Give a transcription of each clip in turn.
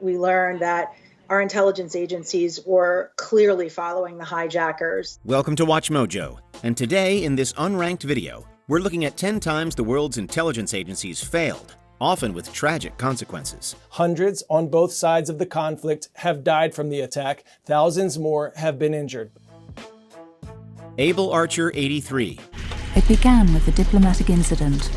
we learned that our intelligence agencies were clearly following the hijackers. Welcome to WatchMojo, and today in this unranked video, we're looking at 10 times the world's intelligence agencies failed, often with tragic consequences. Hundreds on both sides of the conflict have died from the attack. Thousands more have been injured. AEL Archer 83. It began with a diplomatic incident,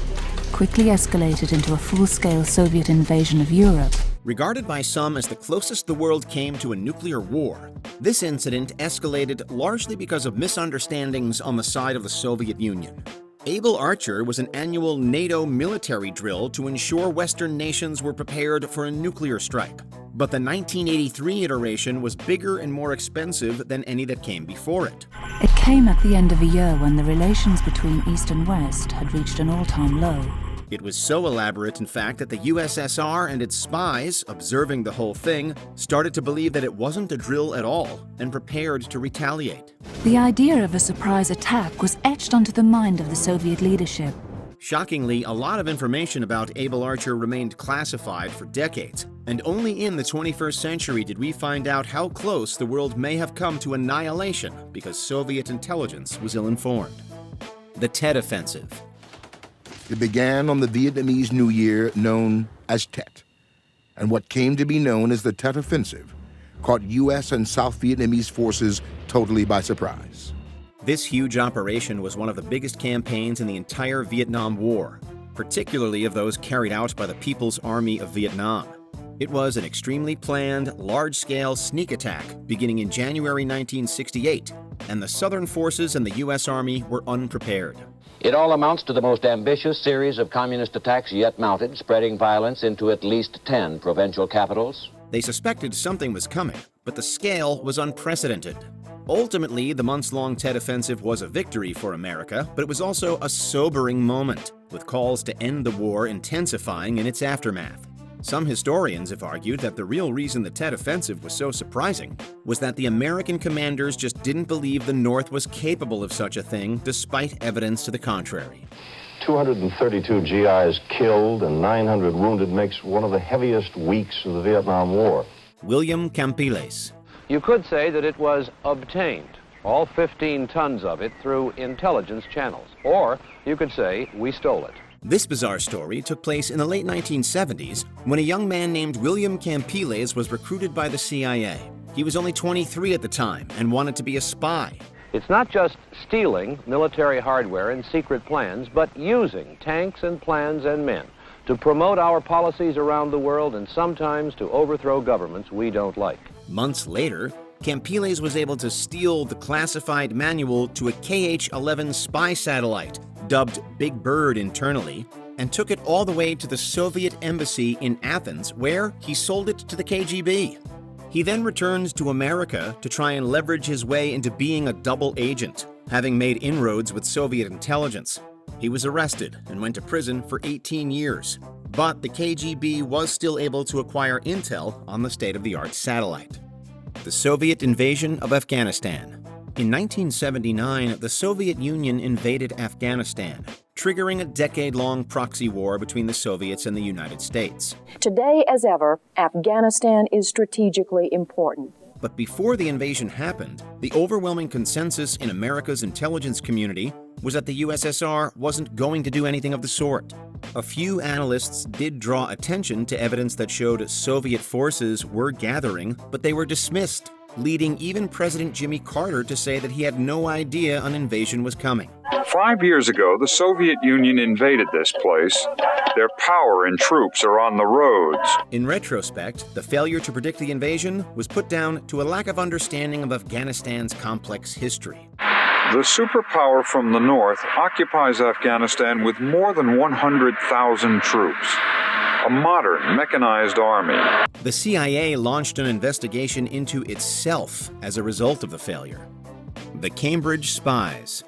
quickly escalated into a full-scale Soviet invasion of Europe. Regarded by some as the closest the world came to a nuclear war, this incident escalated largely because of misunderstandings on the side of the Soviet Union. AEL Archer was an annual NATO military drill to ensure Western nations were prepared for a nuclear strike. But the 1983 iteration was bigger and more expensive than any that came before it. It came at the end of a year when the relations between East and West had reached an all-time low. It was so elaborate, in fact, that the USSR and its spies, observing the whole thing, started to believe that it wasn't a drill at all and prepared to retaliate. The idea of a surprise attack was etched onto the mind of the Soviet leadership. Shockingly, a lot of information about AEL Archer remained classified for decades, and only in the 21st century did we find out how close the world may have come to annihilation because Soviet intelligence was ill-informed. The Tet Offensive. It began on the Vietnamese New Year known as Tet, and what came to be known as the Tet Offensive caught U.S. and South Vietnamese forces totally by surprise. This huge operation was one of the biggest campaigns in the entire Vietnam War, particularly of those carried out by the People's Army of Vietnam. It was an extremely planned, large-scale sneak attack beginning in January 1968, and the Southern forces and the U.S. Army were unprepared. It all amounts to the most ambitious series of communist attacks yet mounted, spreading violence into at least 10 provincial capitals. They suspected something was coming, but the scale was unprecedented. Ultimately, the months-long Tet Offensive was a victory for America, but it was also a sobering moment, with calls to end the war intensifying in its aftermath. Some historians have argued that the real reason the Tet Offensive was so surprising was that the American commanders just didn't believe the North was capable of such a thing, despite evidence to the contrary. 232 GIs killed and 900 wounded makes one of the heaviest weeks of the Vietnam War. William Campiles. You could say that it was obtained, all 15 tons of it, through intelligence channels. Or you could say we stole it. This bizarre story took place in the late 1970s when a young man named William Campiles was recruited by the CIA. He was only 23 at the time and wanted to be a spy. It's not just stealing military hardware and secret plans, but using tanks and plans and men to promote our policies around the world and sometimes to overthrow governments we don't like. Months later, Campiles was able to steal the classified manual to a KH-11 spy satellite, dubbed Big Bird internally, and took it all the way to the Soviet embassy in Athens, where he sold it to the KGB. He then returned to America to try and leverage his way into being a double agent, having made inroads with Soviet intelligence. He was arrested and went to prison for 18 years. But the KGB was still able to acquire intel on the state-of-the-art satellite. The Soviet invasion of Afghanistan. In 1979, the Soviet Union invaded Afghanistan, triggering a decade-long proxy war between the Soviets and the United States. Today, as ever, Afghanistan is strategically important. But before the invasion happened, the overwhelming consensus in America's intelligence community was that the USSR wasn't going to do anything of the sort. A few analysts did draw attention to evidence that showed Soviet forces were gathering, but they were dismissed, leading even President Jimmy Carter to say that he had no idea an invasion was coming. 5 years ago, the Soviet Union invaded this place. Their power and troops are on the roads. In retrospect, the failure to predict the invasion was put down to a lack of understanding of Afghanistan's complex history. The superpower from the north occupies Afghanistan with more than 100,000 troops. A modern, mechanized army. The CIA launched an investigation into itself as a result of the failure. The Cambridge Spies.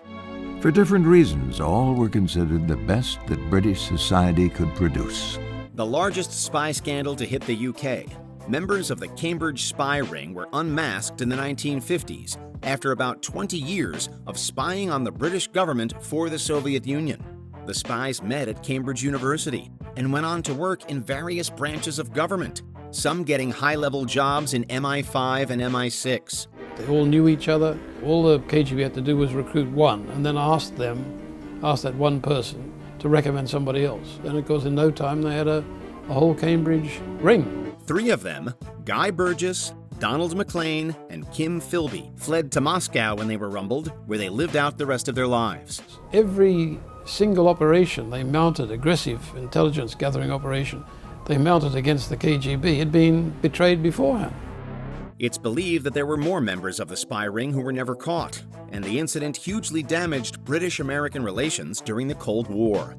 For different reasons, all were considered the best that British society could produce. The largest spy scandal to hit the UK. Members of the Cambridge spy ring were unmasked in the 1950s after about 20 years of spying on the British government for the Soviet Union. The spies met at Cambridge University and went on to work in various branches of government, some getting high-level jobs in MI5 and MI6. They all knew each other. All the KGB had to do was recruit one and then ask that one person to recommend somebody else. And of course, in no time, they had a whole Cambridge ring. 3 of them, Guy Burgess, Donald McLean, and Kim Philby, fled to Moscow when they were rumbled, where they lived out the rest of their lives. Every single operation they mounted, aggressive intelligence gathering operation, they mounted against the KGB had been betrayed beforehand. It's believed that there were more members of the spy ring who were never caught, and the incident hugely damaged British-American relations during the Cold War.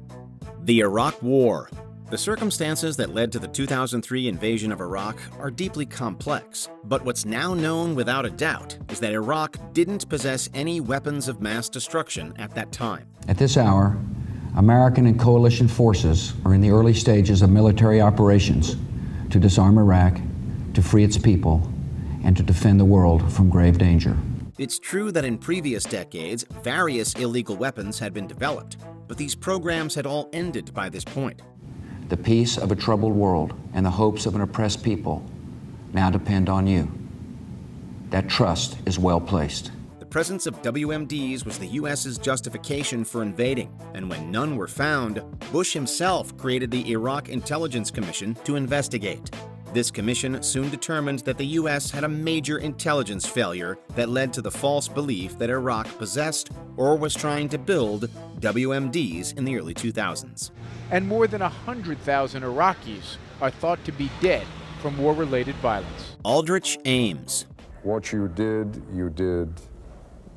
The Iraq War. The circumstances that led to the 2003 invasion of Iraq are deeply complex, but what's now known without a doubt is that Iraq didn't possess any weapons of mass destruction at that time. At this hour, American and coalition forces are in the early stages of military operations to disarm Iraq, to free its people, and to defend the world from grave danger. It's true that in previous decades, various illegal weapons had been developed, but these programs had all ended by this point. The peace of a troubled world and the hopes of an oppressed people now depend on you. That trust is well placed. The presence of WMDs was the U.S.'s justification for invading, and when none were found, Bush himself created the Iraq Intelligence Commission to investigate. This commission soon determined that the U.S. had a major intelligence failure that led to the false belief that Iraq possessed or was trying to build WMDs in the early 2000s. And more than 100,000 Iraqis are thought to be dead from war-related violence. Aldrich Ames. What you did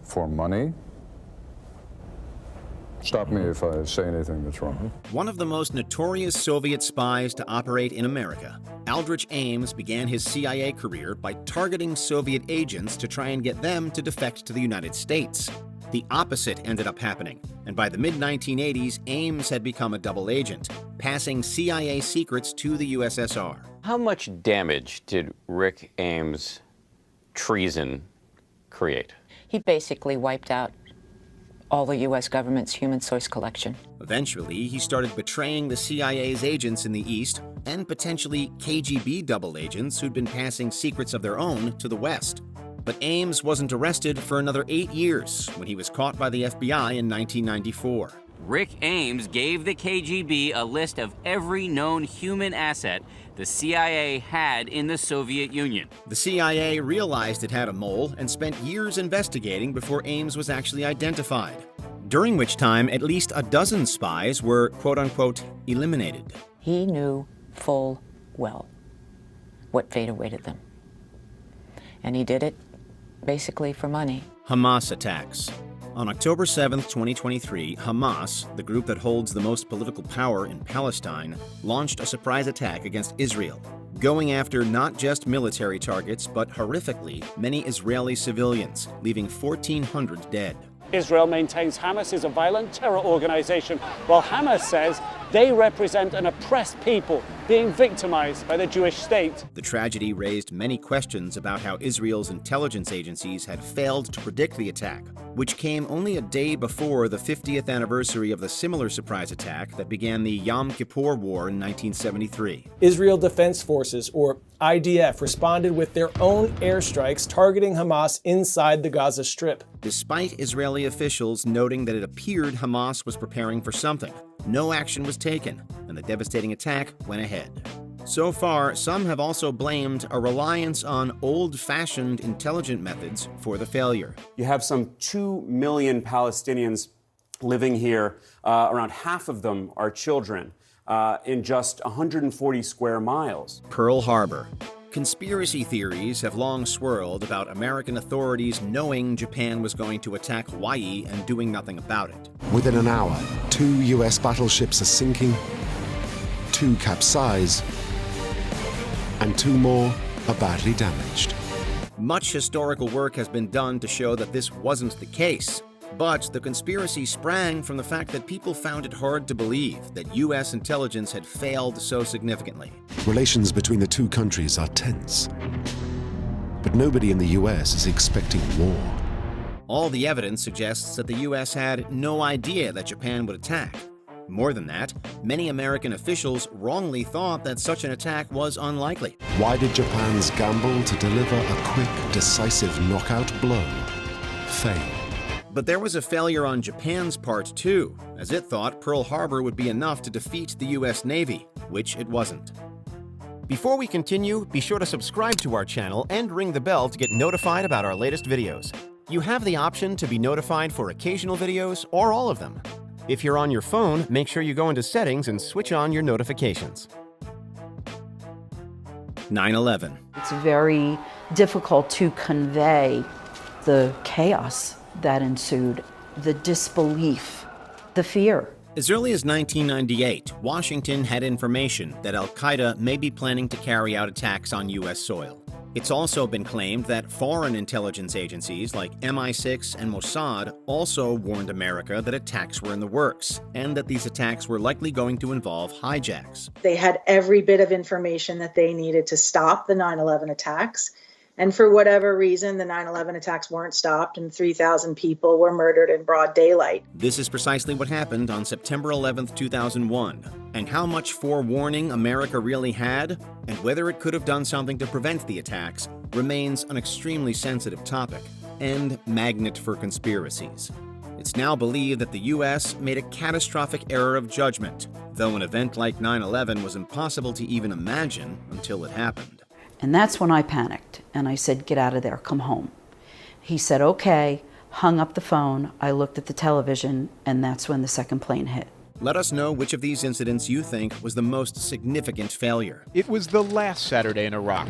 for money. Stop me if I say anything that's wrong. One of the most notorious Soviet spies to operate in America, Aldrich Ames began his CIA career by targeting Soviet agents to try and get them to defect to the United States. The opposite ended up happening, and by the mid-1980s, Ames had become a double agent, passing CIA secrets to the USSR. How much damage did Rick Ames' treason create? He basically wiped out all the U.S. government's human source collection. Eventually, he started betraying the CIA's agents in the East and potentially KGB double agents who'd been passing secrets of their own to the West. But Ames wasn't arrested for another 8 years when he was caught by the FBI in 1994. Rick Ames gave the KGB a list of every known human asset the CIA had in the Soviet Union. The CIA realized it had a mole and spent years investigating before Ames was actually identified, during which time at least a dozen spies were, quote-unquote, eliminated. He knew full well what fate awaited them. And he did it basically for money. Hamas Attacks. On October 7, 2023, Hamas, the group that holds the most political power in Palestine, launched a surprise attack against Israel, going after not just military targets, but horrifically, many Israeli civilians, leaving 1,400 dead. Israel maintains Hamas is a violent terror organization, while Hamas says they represent an oppressed people being victimized by the Jewish state. The tragedy raised many questions about how Israel's intelligence agencies had failed to predict the attack, which came only a day before the 50th anniversary of the similar surprise attack that began the Yom Kippur War in 1973. Israel Defense Forces, or IDF, responded with their own airstrikes targeting Hamas inside the Gaza Strip. Despite Israeli officials noting that it appeared Hamas was preparing for something, no action was taken, and the devastating attack went ahead. So far, some have also blamed a reliance on old-fashioned intelligence methods for the failure. You have some 2 million Palestinians living here. Around half of them are children in just 140 square miles. Pearl Harbor. Conspiracy theories have long swirled about American authorities knowing Japan was going to attack Hawaii and doing nothing about it. Within an hour, 2 U.S. battleships are sinking, 2 capsize, and 2 more are badly damaged. Much historical work has been done to show that this wasn't the case, but the conspiracy sprang from the fact that people found it hard to believe that U.S. intelligence had failed so significantly. Relations between the 2 countries are tense, but nobody in the U.S. is expecting war. All the evidence suggests that the U.S. had no idea that Japan would attack. More than that, many American officials wrongly thought that such an attack was unlikely. Why did Japan's gamble to deliver a quick, decisive knockout blow fail? But there was a failure on Japan's part too, as it thought Pearl Harbor would be enough to defeat the US Navy, which it wasn't. Before we continue, be sure to subscribe to our channel and ring the bell to get notified about our latest videos. You have the option to be notified for occasional videos or all of them. If you're on your phone, make sure you go into Settings and switch on your notifications. 9/11. It's very difficult to convey the chaos that ensued, the disbelief, the fear. As early as 1998, Washington had information that al-Qaeda may be planning to carry out attacks on U.S. soil. It's also been claimed that foreign intelligence agencies like MI6 and Mossad also warned America that attacks were in the works, and that these attacks were likely going to involve hijacks. They had every bit of information that they needed to stop the 9/11 attacks. And for whatever reason, the 9/11 attacks weren't stopped and 3,000 people were murdered in broad daylight. This is precisely what happened on September 11, 2001. And how much forewarning America really had, and whether it could have done something to prevent the attacks, remains an extremely sensitive topic, and magnet for conspiracies. It's now believed that the U.S. made a catastrophic error of judgment, though an event like 9/11 was impossible to even imagine until it happened. And that's when I panicked and I said, get out of there, come home. He said, okay, hung up the phone. I looked at the television, and that's when the second plane hit. Let us know which of these incidents you think was the most significant failure. It was the last Saturday in Iraq.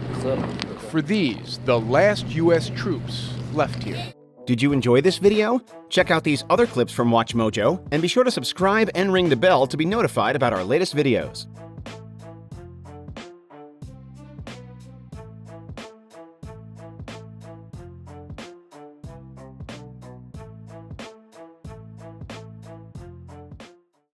For these, the last U.S. troops left here. Did you enjoy this video? Check out these other clips from WatchMojo, and be sure to subscribe and ring the bell to be notified about our latest videos.